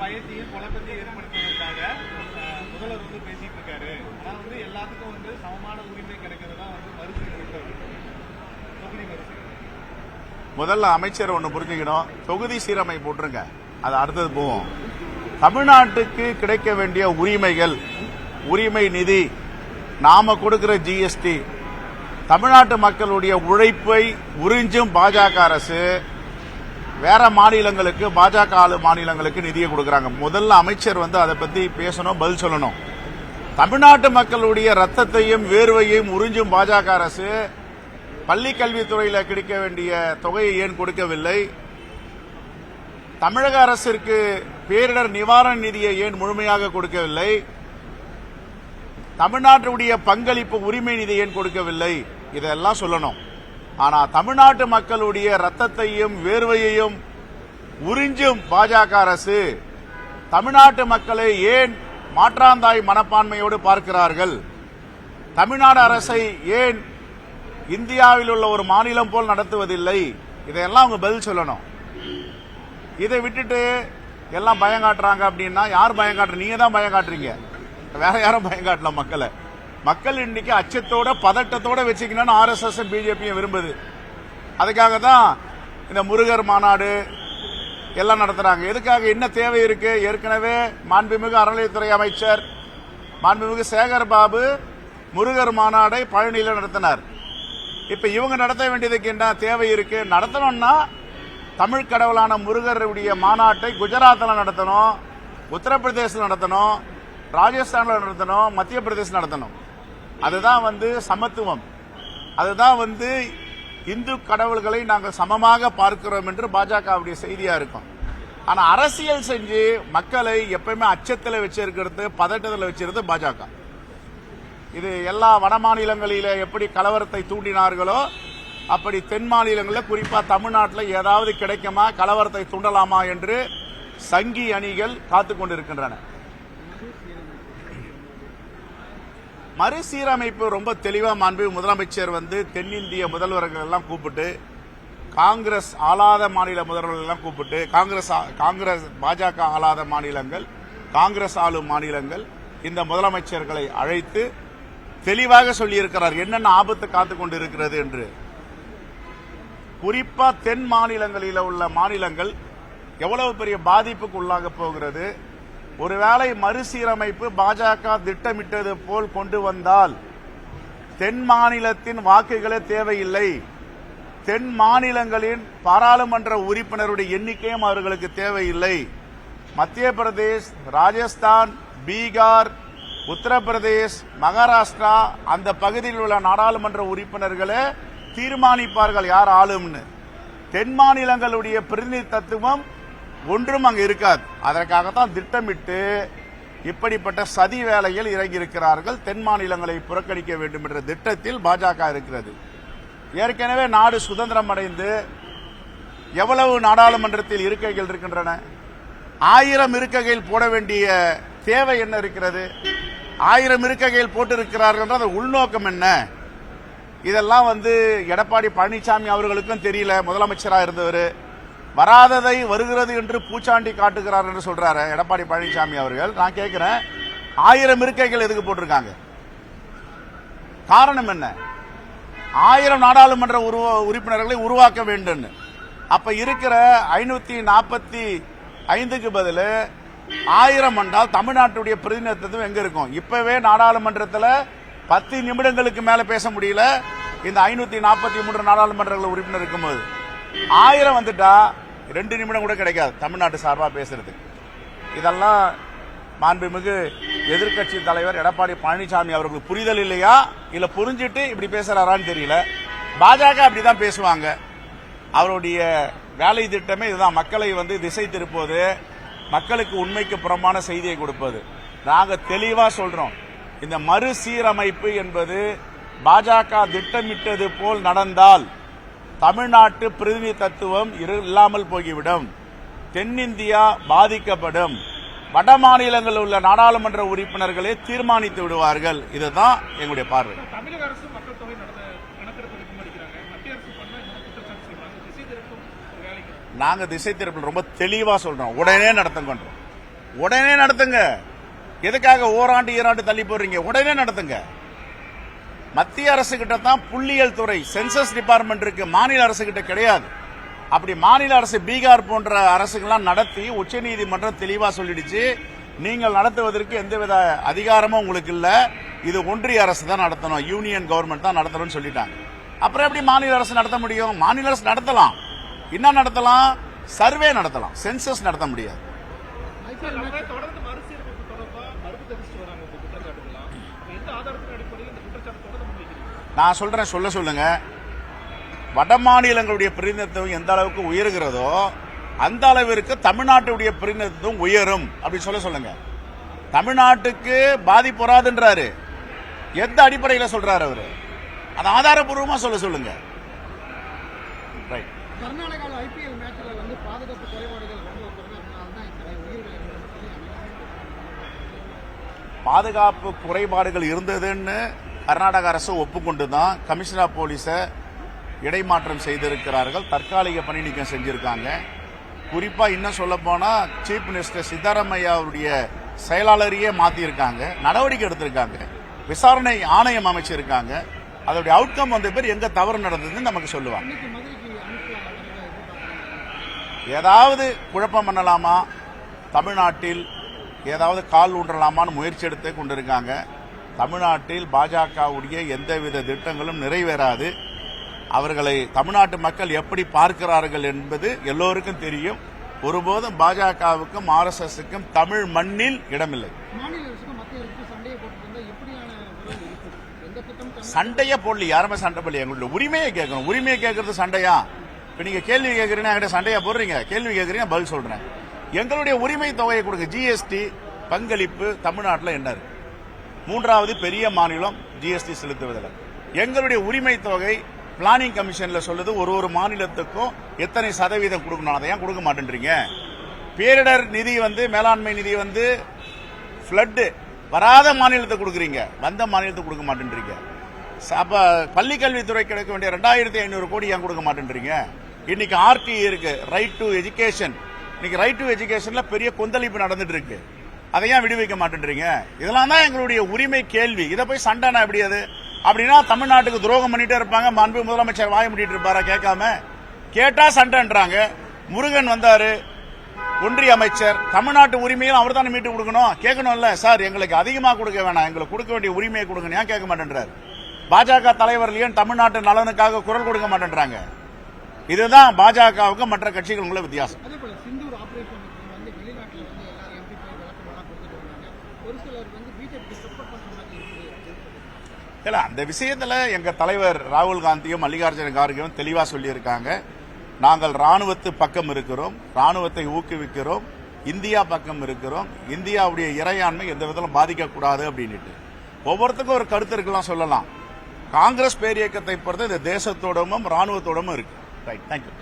பயத்தையும் குழப்பத்தையும் ஏற்படுத்துவதற்காக முதல்வர் பேசிட்டு இருக்காரு. ஆனா எல்லாத்துக்கும் சமமான உரிமை கிடைக்கிறதா மறுசீரமைப்பு தொகுதி மறுசீரமைப்பு. முதல்ல அமைச்சர் ஒண்ணு புரிஞ்சுக்கணும், தொகுதி சீரமை போட்டுருங்க, அது அடுத்தது போவோம். தமிழ்நாட்டுக்கு கிடைக்க வேண்டிய உரிமைகள், உரிமை நிதி, நாம கொடுக்கிற ஜிஎஸ்டி, தமிழ்நாட்டு மக்களுடைய உழைப்பை உறிஞ்சும் பாஜக அரசு வேற மாநிலங்களுக்கு, பாஜக ஆளு மாநிலங்களுக்கு நிதியை கொடுக்கறாங்க. முதல்ல அமைச்சர் அதை பத்தி பேசணும், பதில் சொல்லணும். தமிழ்நாட்டு மக்களுடைய ரத்தத்தையும் வேர்வையையும் உறிஞ்சும் பாஜக அரசு பள்ளி கல்வித்துறையில கிடைக்க வேண்டிய தொகையை ஏன் கொடுக்கவில்லை? தமிழக அரசிற்கு பேரிடர் நிவாரண நிதியை ஏன் முழுமையாக கொடுக்கவில்லை? தமிழ்நாட்டுடைய பங்களிப்பு உரிமை நிதி ஏன் கொடுக்கவில்லை? இதெல்லாம் சொல்லணும். ஆனா தமிழ்நாட்டு மக்களுடைய ரத்தத்தையும் வேர்வையையும் உறிஞ்சும் பாஜக அரசு தமிழ்நாட்டு மக்களை ஏன் மாற்றாந்தாய் மனப்பான்மையோடு பார்க்கிறார்கள்? தமிழ்நாடு அரசை ஏன் இந்தியாவில் உள்ள ஒரு மாநிலம் போல் நடத்துவதில்லை? இதையெல்லாம் அவங்க பதில் சொல்லணும். இதை விட்டுட்டு எல்லாம் பயம் காட்டுறாங்க அப்படின்னா, யார் பயம் காட்டுற? நீங்க தான் பயம் காட்டுறீங்க, வேற யாரும் பயம் காட்டல மக்களை. மக்கள் இன்னைக்கு அச்சத்தோட பதட்டத்தோட வச்சுக்கணும்னு ஆர்எஸ்எஸ் பிஜேபியும் விரும்புது. அதுக்காக தான் இந்த முருகர் மாநாடு எல்லாம் நடத்துறாங்க. எதுக்காக? என்ன தேவை இருக்கு? ஏற்கனவே மாண்புமிகு அறநிலையத்துறை அமைச்சர் மாண்புமிகு சேகர் பாபு முருகர் மாநாடை பழனியில் நடத்தினார். இப்ப இவங்க நடத்த வேண்டியதுக்கு என்ன தேவை இருக்கு? நடத்தணும்னா தமிழ் கடவுளான முருகருடைய மாநாட்டை குஜராத்தில் நடத்தணும், உத்தரப்பிரதேசத்தில் நடத்தணும், ராஜஸ்தான்ல நடத்தணும், மத்திய பிரதேசம் நடத்தணும். அதுதான் சமத்துவம், அதுதான் இந்து கடவுள்களை நாங்கள் சமமாக பார்க்கிறோம் என்று பாஜகவுடைய செய்தியா இருக்கும். ஆனா அரசியல் செஞ்சு மக்களை எப்பயுமே அச்சத்தில் வச்சிருக்கிறது, பதட்டத்தில் வச்சிருக்கிறது பாஜக. இது எல்லா வட மாநிலங்களில எப்படி கலவரத்தை தூண்டினார்களோ அப்படி தென் மாநிலங்களில், குறிப்பா தமிழ்நாட்டில் ஏதாவது கிடைக்குமா, கலவரத்தை தூண்டலாமா என்று சங்கி அணிகள் காத்துக் கொண்டிருக்கின்றன. மறுசீரமைப்பு ரொம்ப தெளிவா மாண்பு முதலமைச்சர் தென்னிந்திய முதல்வர்கள் எல்லாம் கூப்பிட்டு, காங்கிரஸ் ஆளாத மாநில முதல்வர்கள் எல்லாம் கூப்பிட்டு, காங்கிரஸ் பாஜக ஆளாத மாநிலங்கள், காங்கிரஸ் ஆளும் மாநிலங்கள் இந்த முதலமைச்சர்களை அழைத்து தெளிவாக சொல்லியிருக்கிறார் என்னென்ன ஆபத்து காத்துக் கொண்டிருக்கிறது என்று. குறிப்பா தென் மாநிலங்களில் உள்ள மாநிலங்கள் எவ்வளவு பெரிய பாதிப்புக்கு உள்ளாக போகிறது. ஒருவேளை மறுசீரமைப்பு பாஜக திட்டமிட்டது போல் கொண்டு வந்தால் தென் மாநிலத்தின் வாக்குகளே தேவையில்லை, தென் மாநிலங்களின் பாராளுமன்ற உறுப்பினருடைய எண்ணிக்கையும் அவர்களுக்கு தேவையில்லை. மத்திய பிரதேஷ், ராஜஸ்தான், பீகார், உத்தரப்பிரதேஷ், மகாராஷ்டிரா அந்த பகுதியில் உள்ள நாடாளுமன்ற உறுப்பினர்களே தீர்மானிப்பார்கள் யார் ஆளும்னு. தென் மாநிலங்களுடைய பிரதிநிதித்துவம் ஒன்றும் அங்கு இருக்காது. அதற்காகத்தான் திட்டமிட்டு இப்படிப்பட்ட சதி வேலையில் இறங்கியிருக்கிறார்கள். தென் மாநிலங்களை புறக்கணிக்க வேண்டும் என்ற திட்டத்தில் பாஜக இருக்கிறது. ஏற்கனவே நாடு சுதந்திரம் அடைந்து எவ்வளவு நாடாளுமன்றத்தில் இருக்கைகள் இருக்கின்றன? 1000 இருக்கைகள் போட வேண்டிய தேவை என்ன இருக்கிறது? 1000 இருக்கைகள் போட்டிருக்கிறார்கள். அந்த உள்நோக்கம் என்ன? இதெல்லாம் எடப்பாடி பழனிசாமி அவர்களுக்கும் தெரியல. முதலமைச்சராக இருந்தவர் வராததை வருகிறது என்று பூச்சாண்டி காட்டுகிறார் என்று சொல்றாரு எடப்பாடி பழனிசாமி அவர்கள். நான் கேட்கிறேன், 1000 இருக்கைகள் எதுக்கு போட்டிருக்காங்க? காரணம் என்ன? 1000 நாடாளுமன்ற உறுப்பினர்களை உருவாக்க வேண்டும். அப்ப இருக்கிற 545க்கு பதில் 1000 என்றால் தமிழ்நாட்டுடைய பிரதிநிதித்துவம் எங்க இருக்கும்? இப்பவே நாடாளுமன்றத்தில் 10 நிமிடங்களுக்கு மேல பேச முடியல. இந்த 543 நாடாளுமன்ற உறுப்பினர் இருக்கும்போது 1000 வந்துட்டா 2 நிமிடம் கூட கிடைக்காது தமிழ்நாட்டு சார்பா பேசுறதுக்கு. இதெல்லாம் மாண்புமிகு எதிர்க்கட்சி தலைவர் எடப்பாடி பழனிசாமி அவர்களுக்கு புரிதல் இல்லையா, இல்ல புரிஞ்சிட்டு இப்படி பேசுறாரான்னு தெரியல. பாஜக அப்படிதான் பேசுவாங்க. அவருடைய வேலை திட்டமே இதுதான், மக்களை திசை திருப்புவது, மக்களுக்கு உண்மைக்கு புறமான செய்தியை கொடுப்பது. நாங்க தெளிவா சொல்றோம், இந்த மறுசீரமைப்பு என்பது பாஜக திட்டமிட்டது போல் நடந்தால் தமிழ்நாட்டு பிரதிநிதித்துவம் இல்லாமல் போய்விடும், தென்னிந்தியா பாதிக்கப்படும், வட மாநிலங்களில் உள்ள நாடாளுமன்ற உறுப்பினர்களே தீர்மானித்து விடுவார்கள். இதுதான் எங்களுடைய பார்வை. தமிழக அரசு மக்கள் தொகை கணக்கெடுப்பு மதிக்கிறாங்க, மத்திய அரசு பண்ண குற்றச்சாட்டு செய்வாங்க. திசை திருப்பும் வேலைக்கு நாங்க திசை திருப்பல் ரொம்ப தெளிவா சொல்றோம், உடனே நடத்துங்கன்றோம். உடனே நடத்துங்க. எதுக்காக ஓராண்டு ஈராண்டு தள்ளி போடுறீங்க? உடனே நடத்துங்க. மத்திய அரசு கிட்ட தான் புள்ளியியல் துறை சென்சஸ் டிபார்ட்மெண்ட் இருக்கு, மாநில அரசு கிட்ட கிடையாது. அப்படி மாநில அரசு பீகார் போன்ற அரசுகள்லாம் நடத்தி உச்சநீதிமன்றம் தெளிவா சொல்லிடுச்சு, நீங்கள் நடத்துவதற்கு எந்தவித அதிகாரமும் உங்களுக்கு இல்ல, இது ஒன்றிய அரசு தான் நடத்தணும், யூனியன் கவர்மெண்ட் தான் நடத்தணும்னு சொல்லிட்டாங்க. அப்புறம் எப்படி மாநில அரசு நடத்த முடியும்? மாநில அரசு நடத்தலாம், என்ன நடத்தலாம்? சர்வே நடத்தலாம், சென்சஸ் நடத்த முடியாது. தொடர்ந்து மறுசீரமைப்பு தொடர்பா மறுப்பு தெரிவிச்சு வராங்க இந்த குற்றச்சாட்டுலாம். எந்த ஆதாரத்தின் அடிப்படையில் இந்த குற்றச்சாட்டு தொடர்ந்து முன்வைக்கிறீங்க? நான் சொல்றேன், சொல்லுங்க. வட மாநிலங்களுடைய பிரதிநிதித்துவம் எந்த அளவுக்கு உயர்கிறதோ அந்த அளவிற்கு தமிழ்நாட்டுடைய பிரதிநிதித்துவம் உயரும் அப்படின்னு சொல்லுங்க. தமிழ்நாட்டுக்கு பாதிப்பு வராதுன்றாரு. எந்த அடிப்படையில் சொல்றாரு அவரு? அது ஆதாரப்பூர்வமா சொல்லுங்க. ரைட். கர்நாடகாவில் ஐபிஎல் மேட்ச்ல வந்து பாதுகாப்பு குறைபாடுகள் ரொம்ப குறைந்ததுனால தான் இத்தனை உயிரிழப்புகள். பாதுகாப்பு குறைபாடுகள் இருந்ததுன்னு கர்நாடக அரசு ஒப்புக்கொண்டு தான் கமிஷனர் ஆஃப் போலீஸை இடைமாற்றம் செய்திருக்கிறார்கள், தற்காலிக பணி நீக்கம் செஞ்சிருக்காங்க. குறிப்பா இன்னும் சொல்ல போனா சீஃப் மினிஸ்டர் சித்தராமையா அவருடைய செயலாளரையே மாத்திருக்காங்க, நடவடிக்கை எடுத்திருக்காங்க, விசாரணை ஆணையம் அமைச்சிருக்காங்க. அதோடைய அவுட்கம் வந்த பேர் எங்க தவறு நடந்ததுன்னு நமக்கு சொல்லுவாங்க. ஏதாவது குழப்பம் பண்ணலாமா, தமிழ்நாட்டில் ஏதாவது கால் ஊன்றலாமான்னு முயற்சி எடுத்து கொண்டிருக்காங்க. தமிழ்நாட்டில் பாஜகவுடைய எந்தவித திட்டங்களும் நிறைவேறாது. அவர்களை தமிழ்நாட்டு மக்கள் எப்படி பார்க்கிறார்கள் என்பது எல்லோருக்கும் தெரியும். ஒருபோதும் பாஜகவுக்கும் RSSக்கும் தமிழ் மண்ணில் இடமில்லை. சண்டையே போடல, யாருமே சண்டை போடல. எங்களுடைய உரிமையை கேட்கணும். உரிமையை கேட்கறது சண்டையா? இப்ப நீங்க கேள்வி கேட்கறீங்க, சண்டையா போடுறீங்க. கேள்வி கேட்கறீங்க, பதில் சொல்றேன். எங்களுடைய உரிமை தொகையை கொடுங்க. GST பங்களிப்பு தமிழ்நாட்டில் என்ன இருக்கு? மூன்றாவது பெரிய மாநிலம் GST செலுத்துவதில். எங்களுடைய உரிமை தொகை பிளானிங் கமிஷன்ல சொல்லுது ஒரு மாநிலத்துக்கும் எத்தனை சதவீதம் கொடுக்கணும், அதை ஏன் கொடுக்க மாட்டேன்றீங்க? பேரிடர் நிதி வந்து மேலாண்மை நிதி வந்து பிளட் வராத மாநிலத்துக்கு கொடுக்குறீங்க, வந்த மாநிலத்துக்கு கொடுக்க மாட்டேன்றீங்க. அப்ப பள்ளி கல்வித்துறை கிடைக்க வேண்டிய 2500 கோடி ஏன் கொடுக்க மாட்டேன்றீங்க? இன்னைக்கு RTE இருக்கு, ரைட் டு எஜுகேஷன். இன்னைக்கு ரைட் டு எஜுகேஷன்ல பெரிய கொந்தளிப்பு நடந்துட்டு இருக்கு, அதை ஏன் விடுவிக்க மாட்டேன்றீங்க? இதெல்லாம் தான் எங்களுடைய உரிமை கேள்வி. இதை போய் சண்டைனா எப்படி? அது அப்படின்னா தமிழ்நாட்டுக்கு துரோகம் பண்ணிட்டே இருப்பாங்க. மாண்பு முதலமைச்சர் வாய முடிட்டு இருப்பாரா? கேட்காம கேட்டா சண்டைன்றாங்க. முருகன் வந்தாரு, ஒன்றிய அமைச்சர், தமிழ்நாட்டு உரிமையும் அவர் தானே மீட்டு கொடுக்கணும், கேட்கணும்ல. சார் எங்களுக்கு அதிகமா கொடுக்க வேணாம், எங்களுக்கு கொடுக்க வேண்டிய உரிமையை கொடுங்க, ஏன் கேட்க மாட்டேன்றாரு? பாஜக தலைவர்களையும் தமிழ்நாட்டு நலனுக்காக குரல் கொடுக்க மாட்டேன்றாங்க. இதுதான் பாஜகவுக்கு மற்ற கட்சிகளுக்குள்ள வித்தியாசம். இல்ல, அந்த விஷயத்துல எங்க தலைவர் ராகுல் காந்தியும் மல்லிகார்ஜுன கார்கேவும் தெளிவா சொல்லியிருக்காங்க. நாங்கள் ராணுவத்து பக்கம் இருக்கிறோம், ராணுவத்தை ஊக்குவிக்கிறோம், இந்தியா பக்கம் இருக்கிறோம், இந்தியாவுடைய இறையாண்மை எந்த விதத்திலும் பாதிக்கக்கூடாது அப்படின்ட்டு. ஒவ்வொருத்தருக்கும் ஒரு கருத்து இருக்கலாம், சொல்லலாம். காங்கிரஸ் பேரியக்கத்தை பொறுத்து இந்த தேசத்தோடமும் ராணுவத்தோடமும் இருக்கு. Right, thank you.